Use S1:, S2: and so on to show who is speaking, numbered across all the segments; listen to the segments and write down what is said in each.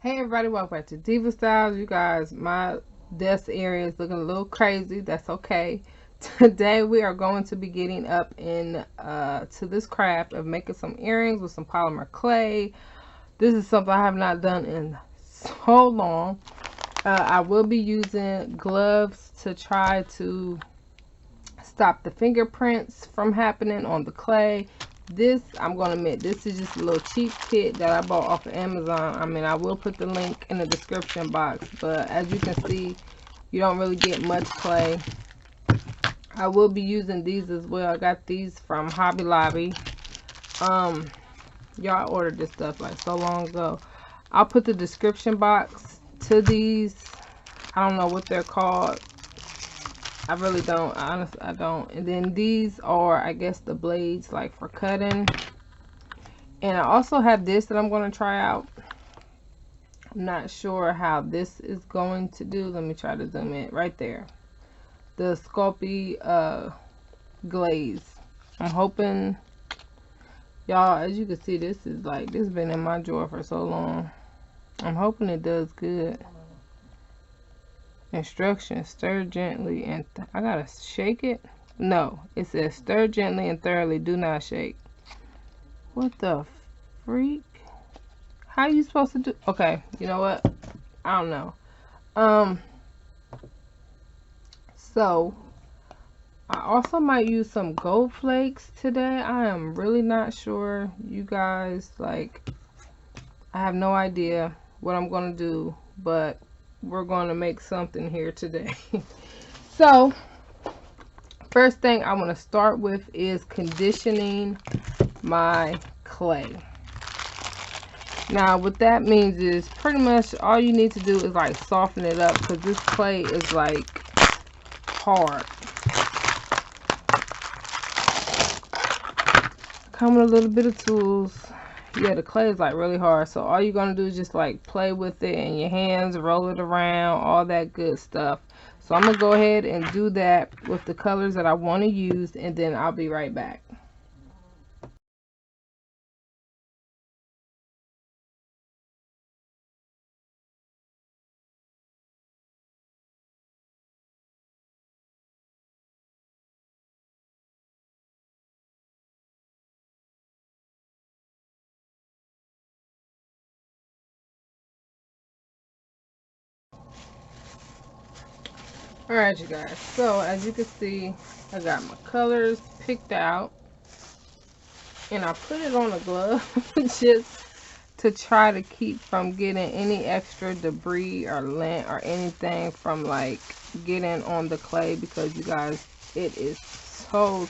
S1: Hey everybody, welcome back to Diva Styles. You guys, my desk area is looking a little crazy. That's okay. Today we are going to be getting up in to this craft of making some earrings with some polymer clay. This is something I have not done in so long. I will be using gloves to try to stop the fingerprints from happening on the clay. This, I'm going to admit, this is just a little cheap kit that I bought off of Amazon. I mean, I will put the link in the description box, but as you can see, you don't really get much clay. I will be using these as well. I got these from Hobby Lobby. Y'all ordered this stuff like so long ago. I'll put the description box to these. I don't know what they're called. I really don't. Honestly, I don't. And then these are, I guess, the blades like for cutting. And I also have this that I'm going to try out. I'm not sure how this is going to do. Let me try to zoom in right there. The Sculpey glaze. I'm hoping, y'all, as you can see, this is like, this has been in my drawer for so long. I'm hoping it does good. Instructions: stir gently and I gotta shake it. No, it says stir gently and thoroughly, do not shake. What the freak? How are you supposed to do? Okay, you know what, I don't know. So I also might use some gold flakes today. I am really not sure, you guys. Like, I have no idea what I'm gonna do, but we're gonna make something here today. So first thing I want to start with is conditioning my clay. Now what that means is pretty much all you need to do is like soften it up, because this clay is like hard. Come with a little bit of tools. Yeah, the clay is like really hard, so all you're gonna do is just like play with it in your hands, roll it around, all that good stuff. So I'm gonna go ahead and do that with the colors that I want to use, and then I'll be right back. Alright, you guys, so as you can see, I got my colors picked out, and I put it on a glove just to try to keep from getting any extra debris or lint or anything from like getting on the clay, because you guys, it is so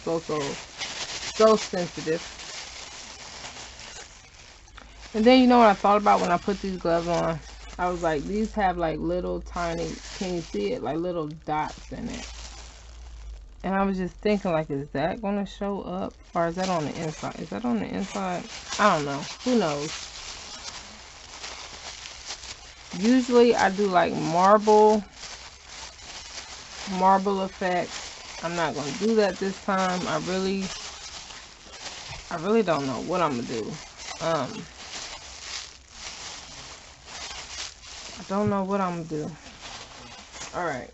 S1: sensitive. And then, you know what I thought about when I put these gloves on? I was like, these have like little tiny, can you see it, like little dots in it. And I was just thinking, like, is that going to show up, or is that on the inside? Is that on the inside? I don't know. Who knows? Usually I do like marble effect. I'm not going to do that this time. I really don't know what I'm going to do. I don't know what I'm going to do. All right.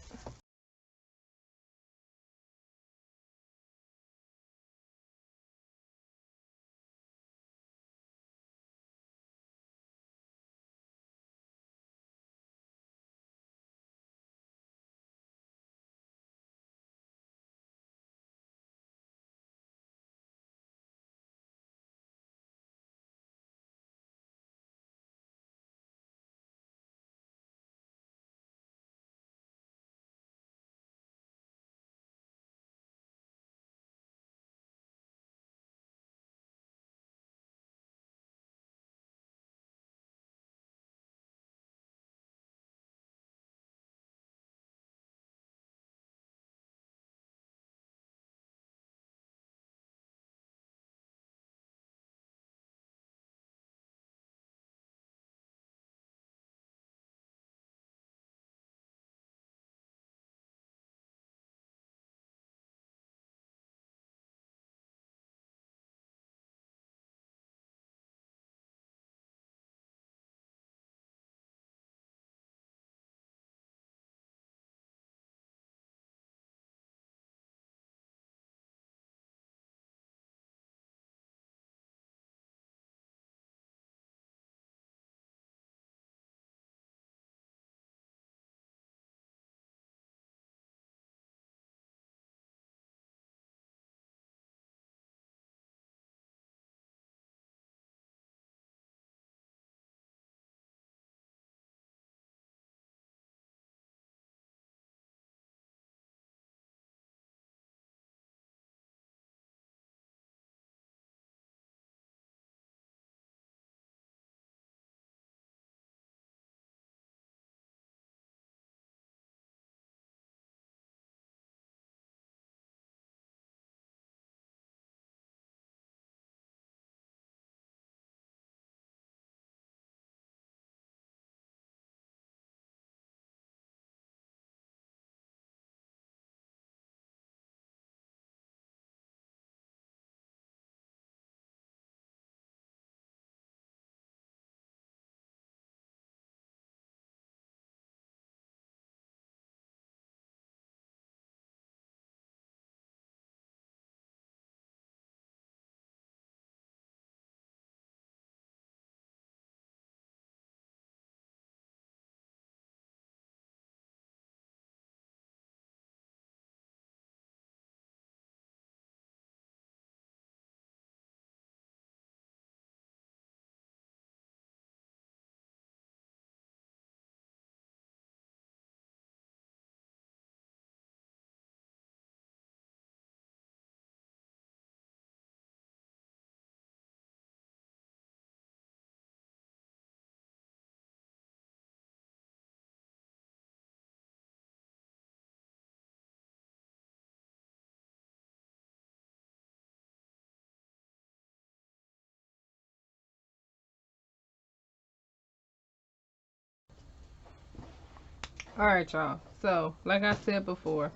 S1: All right, y'all. So, like I said before,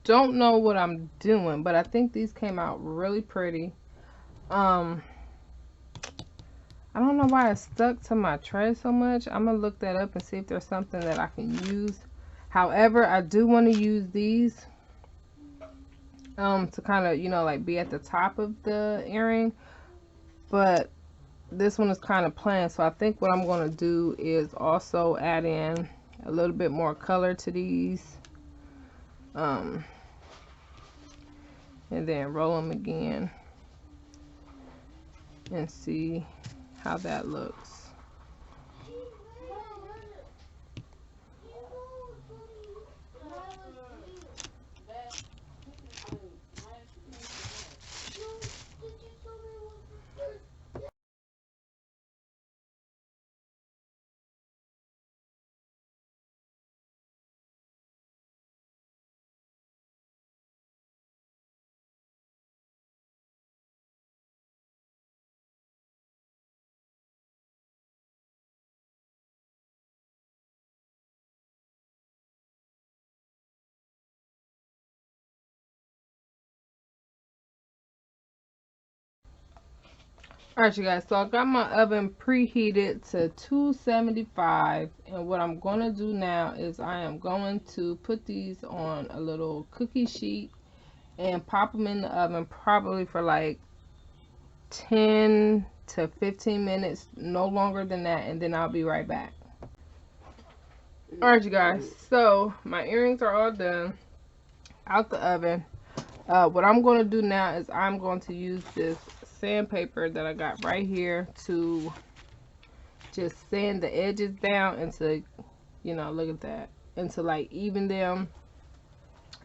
S1: don't know what I'm doing, but I think these came out really pretty. Um, I don't know why it stuck to my tray so much. I'm gonna look that up and see if there's something that I can use. However, I do want to use these to kind of, you know, like be at the top of the earring, but this one is kind of plain, so I think what I'm going to do is also add in a little bit more color to these, and then roll them again and see how that looks. Alright, you guys, so I got my oven preheated to 275, and what I'm going to do now is I am going to put these on a little cookie sheet and pop them in the oven probably for like 10 to 15 minutes, no longer than that, and then I'll be right back. Alright, you guys, so my earrings are all done out the oven. What I'm going to do now is I'm going to use this sandpaper that I got right here to just sand the edges down and to, you know, look at that, and to like even them.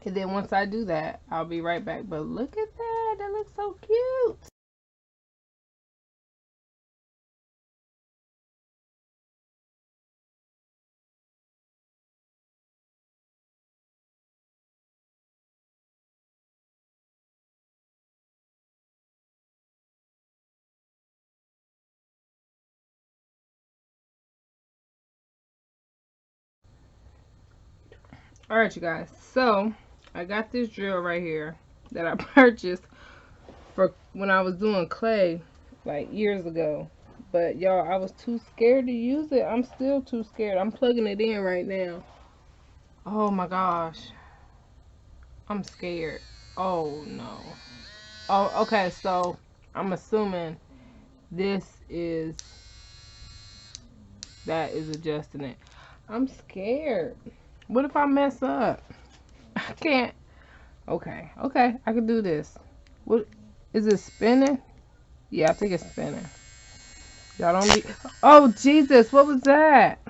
S1: And then once I do that, I'll be right back. But look at that, that looks so cute. Alright, you guys, so I got this drill right here that I purchased for when I was doing clay like years ago. But y'all, I was too scared to use it. I'm still too scared. I'm plugging it in right now. Oh my gosh, I'm scared. Oh no. Oh, okay, so I'm assuming this is, that is adjusting it. I'm scared. What if I mess up? I can't. Okay, okay, I can do this. What is it spinning? Yeah, I think it's spinning. Y'all don't be. Oh Jesus, what was that?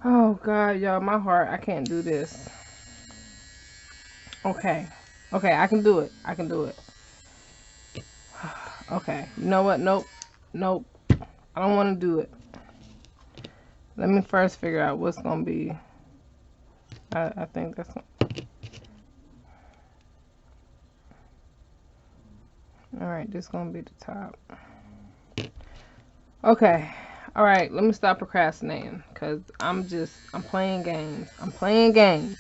S1: Oh God, y'all, my heart. I can't do this. Okay, okay, I can do it. I can do it. Okay, you know what? Nope, nope. I don't want to do it. Let me first figure out what's gonna be. I think that's. All right, this is gonna be the top. Okay. All right, let me stop procrastinating because I'm playing games. I'm playing games.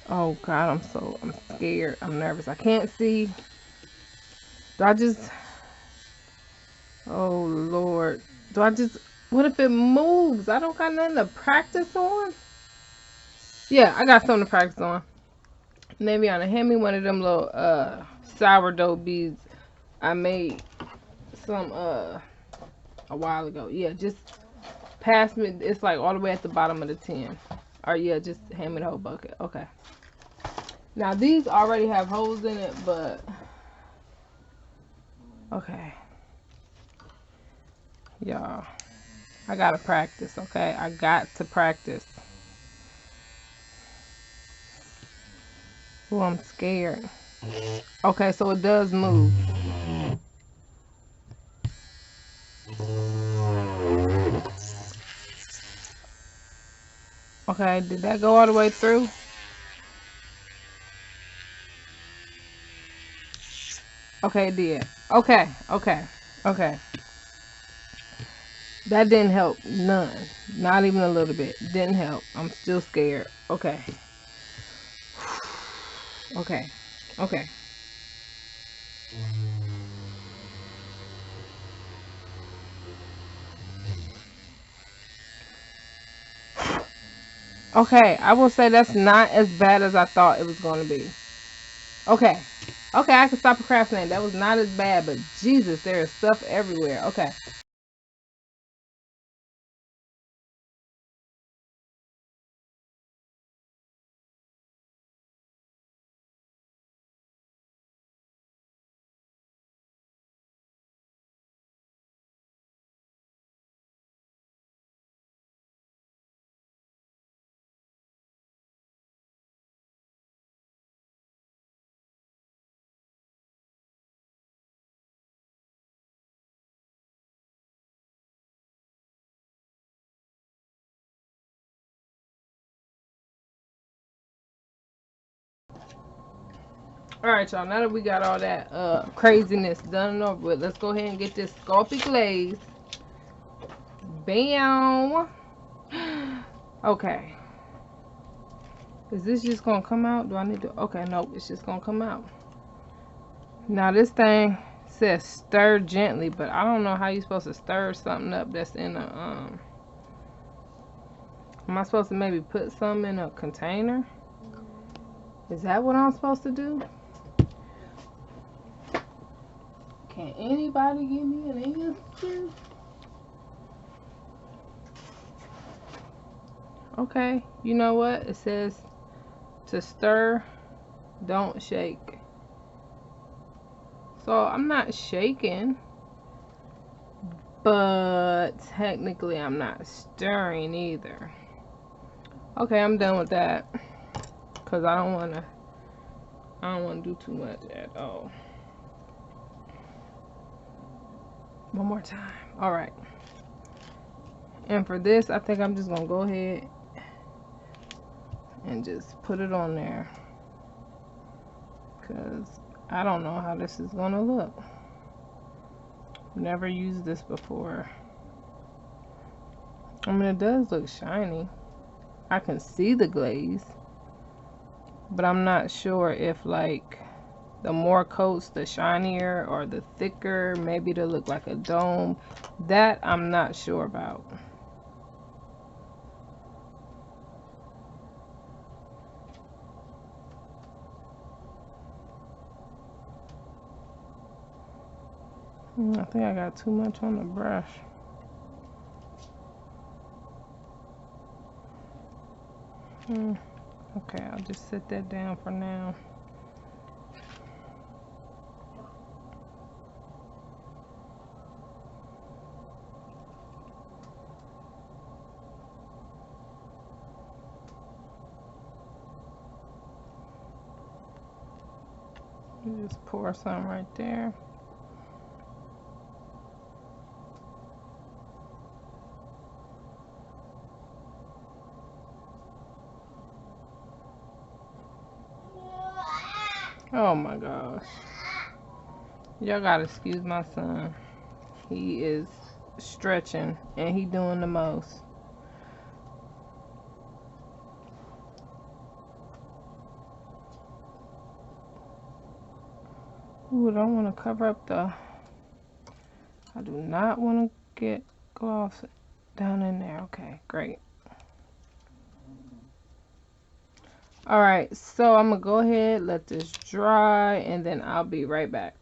S1: Oh God, I'm scared. I'm nervous. I can't see. Do I just, oh Lord. Do I just, what if it moves? I don't got nothing to practice on. Yeah, I got something to practice on. Naviana, hand me one of them little sourdough beads I made some a while ago. Yeah, just pass me. It's like all the way at the bottom of the tin. Or yeah, just hand me the whole bucket. Okay. Now these already have holes in it, but okay. Y'all, I gotta practice, okay? I got to practice. Oh, I'm scared. Okay, so it does move. Okay, did that go all the way through? Okay, it did. Okay, okay, okay. That didn't help none. Not even a little bit. Didn't help. I'm still scared. Okay. Okay. Okay. Okay. I will say that's not as bad as I thought it was going to be. Okay. Okay, I can stop procrastinating. That was not as bad, but Jesus, there is stuff everywhere. Okay. All right, y'all. Now that we got all that craziness done and over with, let's go ahead and get this Sculpey glaze. Bam. Okay. Is this just gonna come out? Do I need to? Okay, nope. It's just gonna come out. Now this thing says stir gently, but I don't know how you're supposed to stir something up that's in a Am I supposed to maybe put some in a container? Is that what I'm supposed to do? Can anybody give me an answer? Okay, you know what? It says to stir, don't shake. So I'm not shaking, but technically I'm not stirring either. Okay, I'm done with that because I don't want to do too much at all. One more time. All right. And for this, I think I'm just going to go ahead and just put it on there because I don't know how this is going to look. Never used this before. I mean, it does look shiny. I can see the glaze, but I'm not sure if like the more coats, the shinier, or the thicker, maybe to look like a dome. That I'm not sure about. I think I got too much on the brush. Okay, I'll just set that down for now. You just pour some right there. Oh my gosh. Y'all gotta excuse my son. He is stretching and he doing the most. Ooh, I don't want to cover up the... I do not want to get gloss down in there. Okay, great. Alright, so I'm going to go ahead, let this dry, and then I'll be right back.